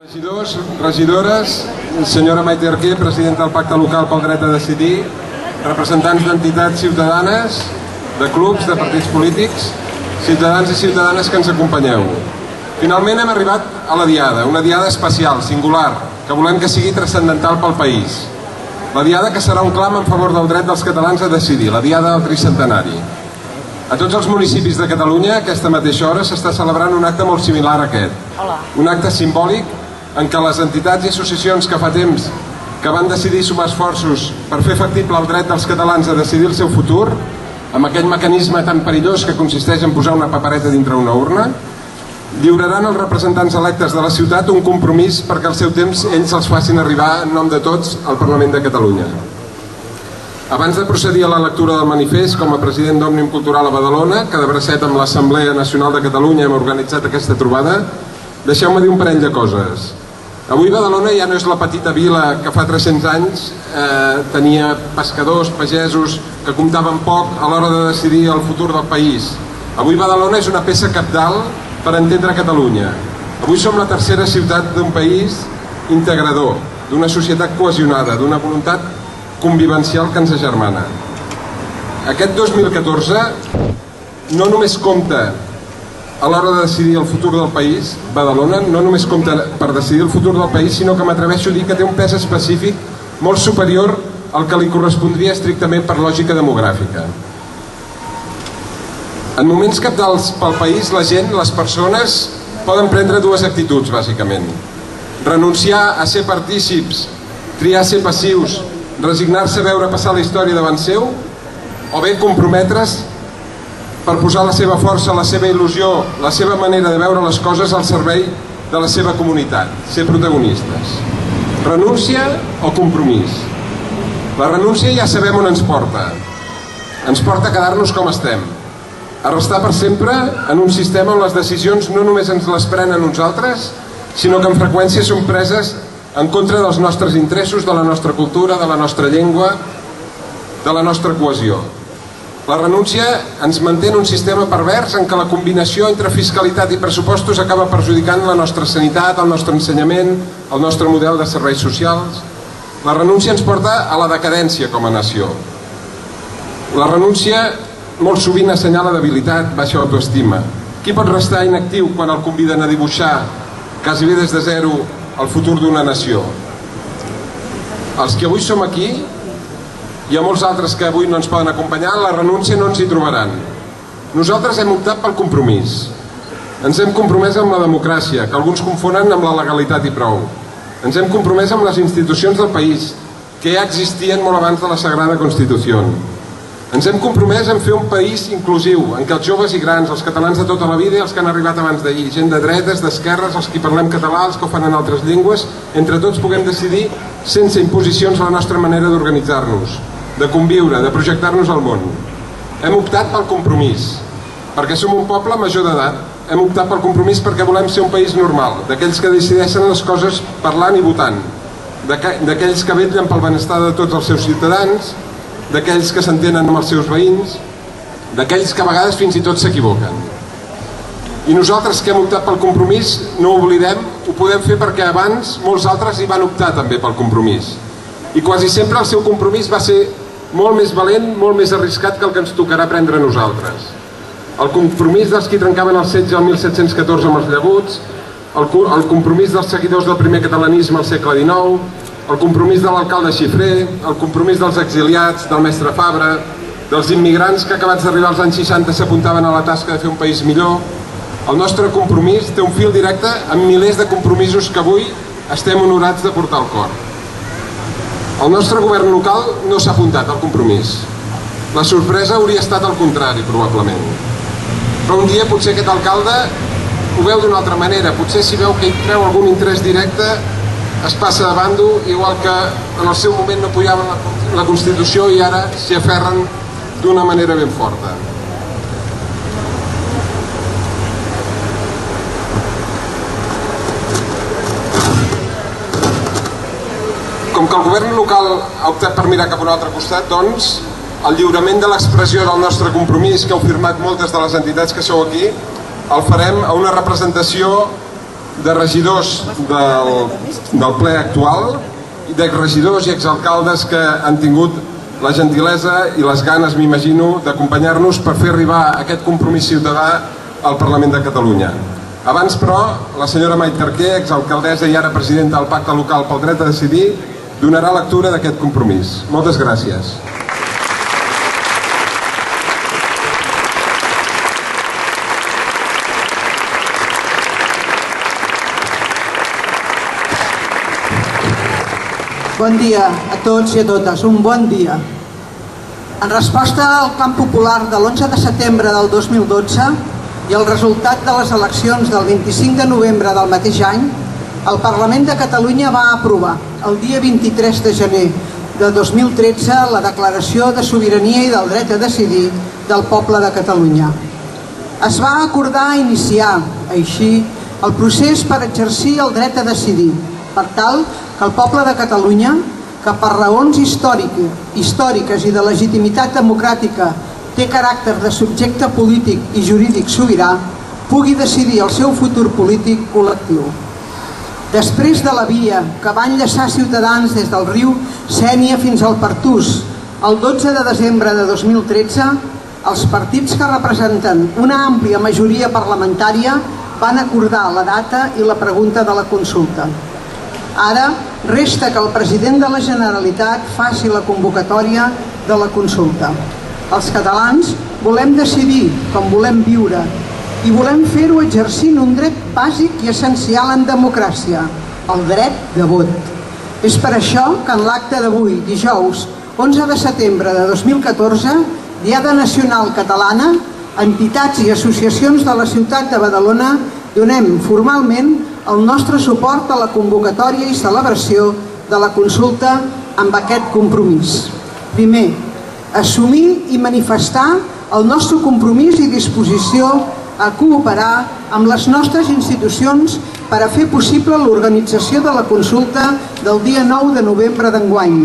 Regidors, regidores, senyora Maite Arquer, presidenta del Pacte Local pel Dret a Decidir, representants d'entitats ciutadanes, de clubs, de partits polítics, ciutadans i ciutadanes que ens acompanyeu. Finalment hem arribat a la Diada, una Diada especial, singular, que volem que sigui transcendental pel país. La Diada que serà un clam en favor del dret dels catalans a decidir, la Diada del Tricentenari. A tots els municipis de Catalunya, a aquesta mateixa hora, s'està celebrant un acte molt similar a aquest. Un acte simbòlic en què les entitats i associacions que fa temps que van decidir sumar esforços per fer factible el dret dels catalans a decidir el seu futur, amb aquell mecanisme tan perillós que consisteix en posar una papereta dintre una urna, lliuraran als representants electes de la ciutat un compromís perquè al seu temps ells els facin arribar en nom de tots al Parlament de Catalunya. Abans de procedir a la lectura del manifest, com a president d'Òmnium Cultural a Badalona, que de bracet amb l'Assemblea Nacional de Catalunya hem organitzat aquesta trobada, deixeu-me dir un parell de coses. Avui Badalona ja no és la petita vila que fa 300 anys tenia pescadors, pagesos, que comptaven poc a l'hora de decidir el futur del país. Avui Badalona és una peça cabdal per entendre Catalunya. Avui som la tercera ciutat d'un país integrador, d'una societat cohesionada, d'una voluntat convivencial que ens agermana. Aquest 2014 no només compta a l'hora de decidir el futur del país, Badalona no només compta per decidir el futur del país, sinó que m'atreveixo a dir que té un pes específic molt superior al que li correspondria estrictament per lògica demogràfica. En moments cabdals pel país, la gent, les persones, poden prendre dues actituds, bàsicament. Renunciar a ser partícips, triar ser passius, resignar-se a veure passar la història davant seu, o bé comprometre's per posar la seva força, la seva il·lusió, la seva manera de veure les coses al servei de la seva comunitat, ser protagonistes. Renúncia o compromís? La renúncia ja sabem on ens porta. Ens porta a quedar-nos com estem, a restar per sempre en un sistema on les decisions no només ens les prenen nosaltres, sinó que amb freqüència són preses en contra dels nostres interessos, de la nostra cultura, de la nostra llengua, de la nostra cohesió. La renúncia ens manté en un sistema pervers en què la combinació entre fiscalitat i pressupostos acaba perjudicant la nostra sanitat, el nostre ensenyament, el nostre model de serveis socials. La renúncia ens porta a la decadència com a nació. La renúncia molt sovint assenyala debilitat, baixa autoestima. Qui pot restar inactiu quan el conviden a dibuixar, quasi bé des de zero, el futur d'una nació? Els que avui som aquí, hi ha molts altres que avui no ens poden acompanyar, la renúncia no ens hi trobaran. Nosaltres hem optat pel compromís. Ens hem compromès amb la democràcia, que alguns confonen amb la legalitat i prou. Ens hem compromès amb les institucions del país, que ja existien molt abans de la Sagrada Constitució. Ens hem compromès en fer un país inclusiu, en què els joves i grans, els catalans de tota la vida i els que han arribat abans d'ahir, gent de dretes, d'esquerres, els que parlem català, els que ho fan en altres llengües, entre tots puguem decidir sense imposicions la nostra manera d'organitzar-nos, de conviure, de projectar-nos al món. Hem optat pel compromís, perquè som un poble major d'edat. Hem optat pel compromís perquè volem ser un país normal, d'aquells que decideixen les coses parlant i votant, d'aquells que vetllen pel benestar de tots els seus ciutadans, d'aquells que s'entenen amb els seus veïns, d'aquells que a vegades fins i tot s'equivoquen. I nosaltres que hem optat pel compromís, no ho oblidem, ho podem fer perquè abans molts altres hi van optar també pel compromís. I quasi sempre el seu compromís va ser molt més valent, molt més arriscat que el que ens tocarà prendre a nosaltres. El compromís dels qui trencaven el setge el 1714 amb els llaguts, el compromís dels seguidors del primer catalanisme al segle XIX, el compromís de l'alcalde Xifré, el compromís dels exiliats, del mestre Fabra, dels immigrants que acabats d'arribar als anys 60 s'apuntaven a la tasca de fer un país millor. El nostre compromís té un fil directe amb milers de compromisos que avui estem honorats de portar al cor. El nostre govern local no s'ha apuntat al compromís. La sorpresa hauria estat al contrari, probablement. Però un dia potser aquest alcalde ho veu d'una altra manera. Potser si veu que hi treu algun interès directe es passa de bando, igual que en el seu moment no apoyaven la Constitució i ara s'hi aferren d'una manera ben forta. Com que el govern local ha optat per mirar cap a un altre costat, doncs, el lliurament de l'expressió del nostre compromís, que heu firmat moltes de les entitats que sou aquí, el farem a una representació de regidors del ple actual, d'exregidors i exalcaldes que han tingut la gentilesa i les ganes, m'imagino, d'acompanyar-nos per fer arribar aquest compromís ciutadà al Parlament de Catalunya. Abans, però, la senyora Maite Arquer, exalcaldessa i ara presidenta del Pacte Local pel Dret a Decidir, donarà lectura d'aquest compromís. Moltes gràcies. Bon dia a tots i a totes, un bon dia. En resposta al clam popular de l'11 de setembre del 2012 i el resultat de les eleccions del 25 de novembre del mateix any, el Parlament de Catalunya va aprovar el dia 23 de gener de 2013 la Declaració de Sobirania i del Dret a Decidir del poble de Catalunya. Es va acordar iniciar, així, el procés per exercir el dret a decidir, per tal que el poble de Catalunya, que per raons històriques i de legitimitat democràtica té caràcter de subjecte polític i jurídic sobirà, pugui decidir el seu futur polític col·lectiu. Després de la via que va enllaçar ciutadans des del riu Sénia fins al Pertús, el 12 de desembre de 2013, els partits que representen una àmplia majoria parlamentària van acordar la data i la pregunta de la consulta. Ara resta que el president de la Generalitat faci la convocatòria de la consulta. Els catalans volem decidir com volem viure i volem fer-ho exercint un dret bàsic i essencial en democràcia, el dret de vot. És per això que en l'acte d'avui, dijous 11 de setembre de 2014, Diada Nacional Catalana, entitats i associacions de la ciutat de Badalona donem formalment el nostre suport a la convocatòria i celebració de la consulta amb aquest compromís. Primer, assumir i manifestar el nostre compromís i disposició a cooperar amb les nostres institucions per a fer possible l'organització de la consulta del dia 9 de novembre d'enguany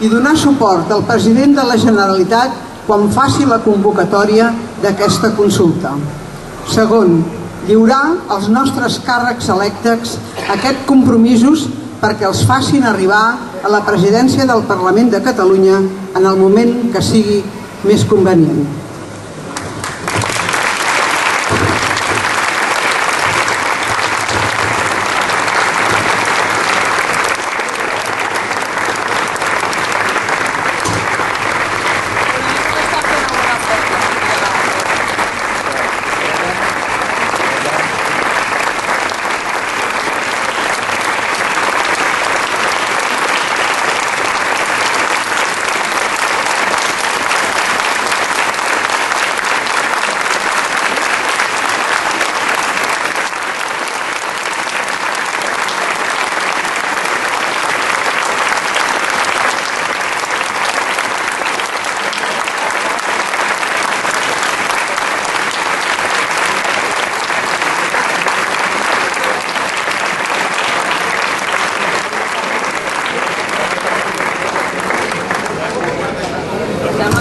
i donar suport al president de la Generalitat quan faci la convocatòria d'aquesta consulta. Segon, lliurar als nostres càrrecs electes aquests compromisos perquè els facin arribar a la presidència del Parlament de Catalunya en el moment que sigui més convenient.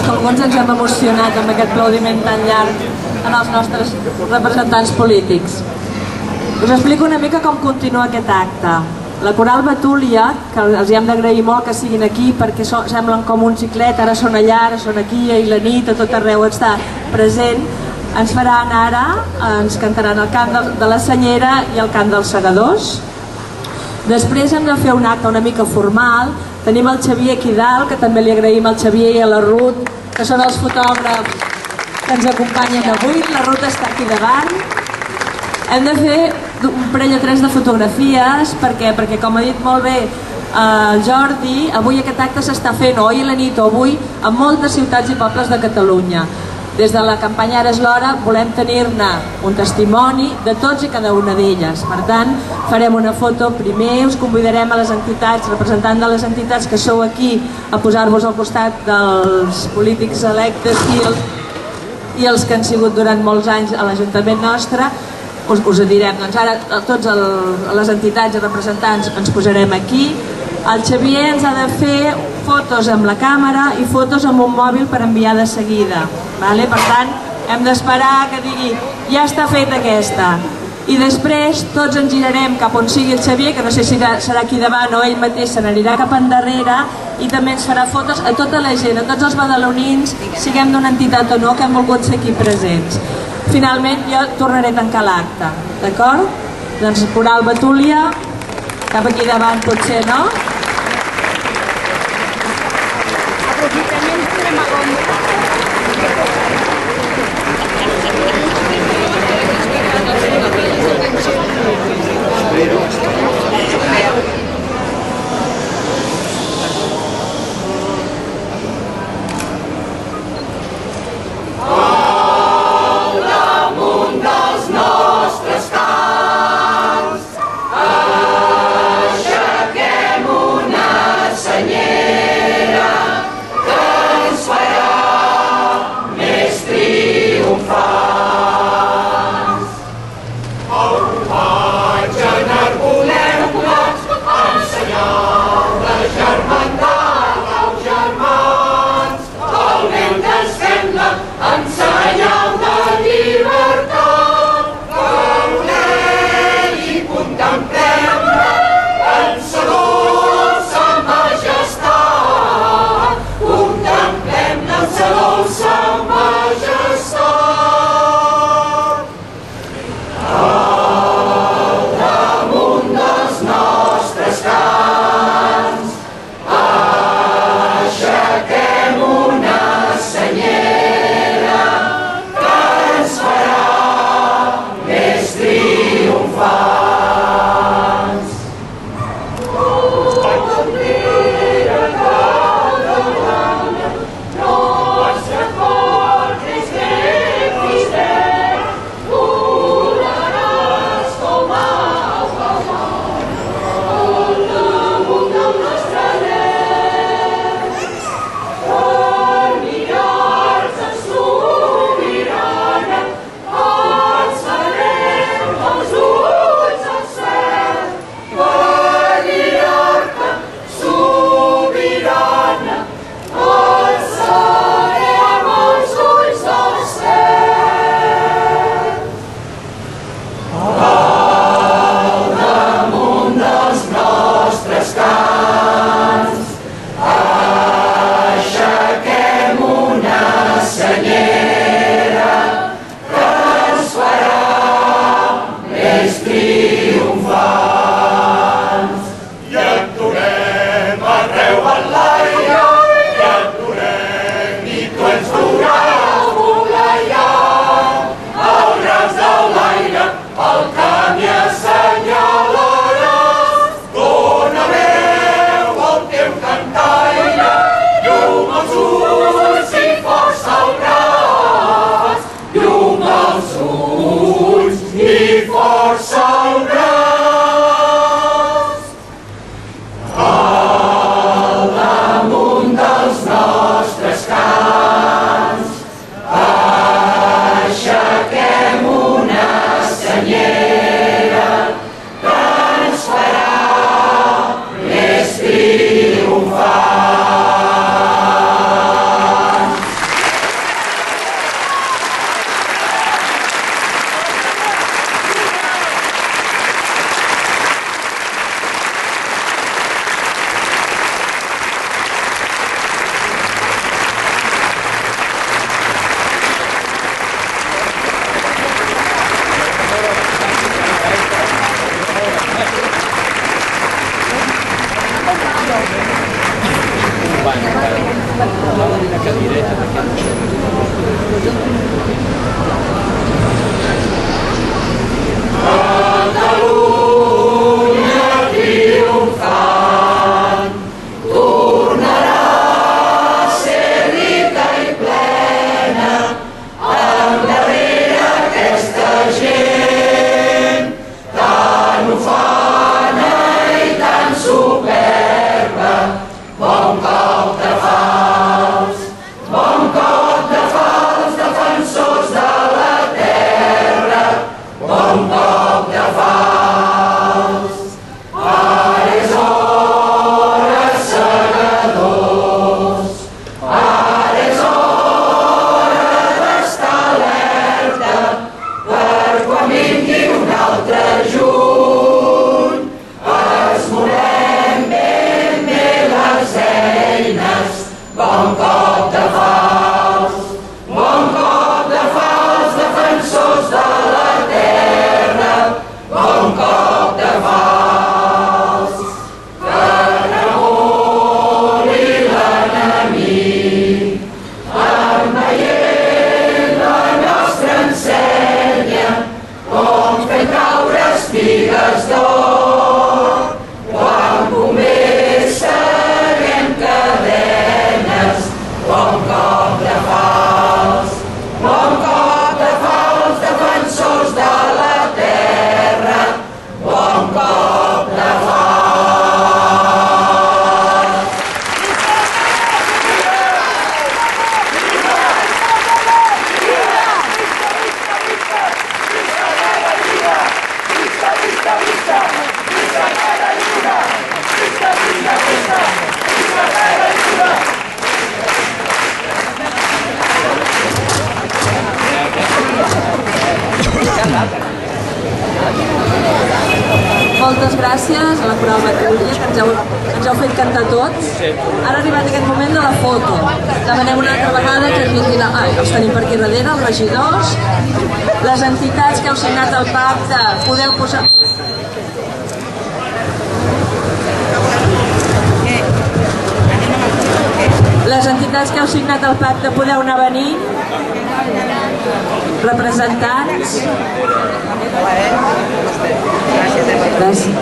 Alguns ens hem emocionat amb aquest aplaudiment tan llarg en els nostres representants polítics. Us explico una mica com continua aquest acte. La Coral Betúlia, que els hem d'agrair molt que siguin aquí perquè semblen com un xiclet, ara són allà, ara són aquí, i la nit, a tot arreu està present, ens faran ara, ens cantaran el cant de la Senyera i el cant dels segadors. Després hem de fer un acte una mica formal. Tenim el Xavier aquí dalt, que també li agraïm al Xavier i a la Ruth, que són els fotògrafs que ens acompanyen avui. La Ruth està aquí davant. Hem de fer un parell o tres de fotografies perquè com ha dit molt bé el Jordi, avui aquest acte s'està fent o ahir a la nit o avui en moltes ciutats i pobles de Catalunya. Des de la campanya Ara és l'hora volem tenir-ne un testimoni de tots i cada una d'elles. Per tant, farem una foto primer, us convidarem a les entitats, representant de les entitats que sou aquí, a posar-vos al costat dels polítics electes i els que han sigut durant molts anys a l'Ajuntament nostre. Us ho direm, doncs ara tots les entitats i representants ens posarem aquí. El Xavier ens ha de fer fotos amb la càmera i fotos amb un mòbil per enviar de seguida. Per tant, hem d'esperar que digui ja està feta aquesta. i després tots ens girarem cap on sigui el Xavier, que no sé si serà aquí davant o ell mateix se n'anirà cap endarrere, i també ens farà fotos a tota la gent, a tots els badalonins, siguem d'una entitat o no, que han volgut ser aquí presents. Finalment jo tornaré a tancar l'acte, d'acord? Doncs Coral Betúlia, cap aquí davant potser, no? Bon cop de fals, defensors Moltes gràcies a la Coral Batúlia, que ens heu fet cantar tots. Ara ha arribat aquest moment de la foto. Demanem una altra vegada que es vinguin... els tenim per aquí darrere, els regidors. Les entitats que heu signat el pacte, podeu posar... Les entitats que heu signat el pacte podeu anar venint. Representants. Gràcies.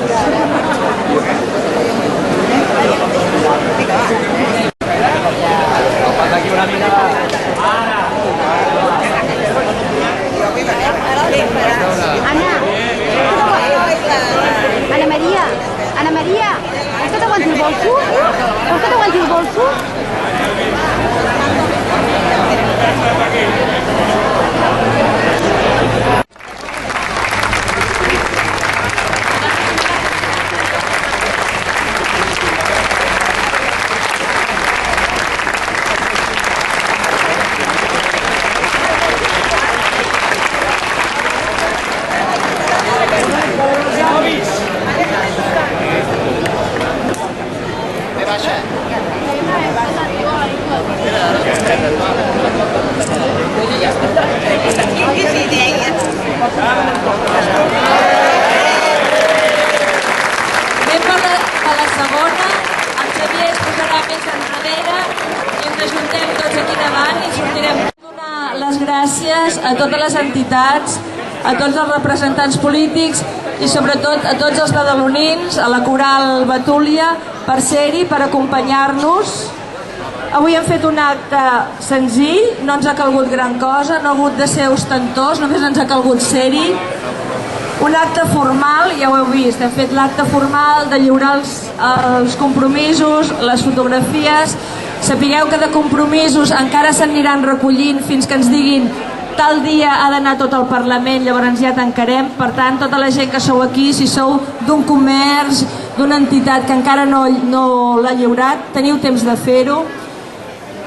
Ana Maria, vols que t'aguanti el bolso? Vols que t'aguanti el bolso? Gràcies a totes les entitats, a tots els representants polítics i sobretot a tots els badalonins, a la Coral Batúlia, per ser-hi, per acompanyar-nos. Avui hem fet un acte senzill, no ens ha calgut gran cosa, no ha hagut de ser ostentós, només ens ha calgut ser-hi. Un acte formal, ja ho heu vist, hem fet l'acte formal de lliurar els compromisos, les fotografies. Sapigueu que de compromisos encara s'aniran recollint fins que ens diguin tal dia ha d'anar tot al Parlament, llavors ja tancarem. Per tant, tota la gent que sou aquí, si sou d'un comerç, d'una entitat que encara no l'ha lliurat, teniu temps de fer-ho.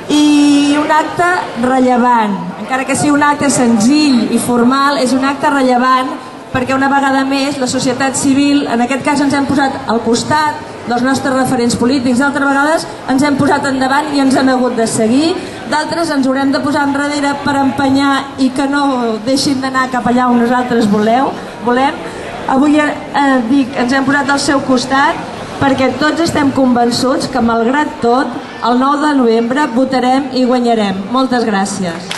I un acte rellevant, encara que sigui un acte senzill i formal, és un acte rellevant perquè una vegada més la societat civil, en aquest cas ens hem posat al costat dels nostres referents polítics, d'altres vegades ens hem posat endavant i ens hem hagut de seguir, d'altres ens haurem de posar enrere per empenyar i que no deixin d'anar cap allà on nosaltres volem. Avui dic, ens hem posat al seu costat perquè tots estem convençuts que malgrat tot, el 9 de novembre votarem i guanyarem. Moltes gràcies.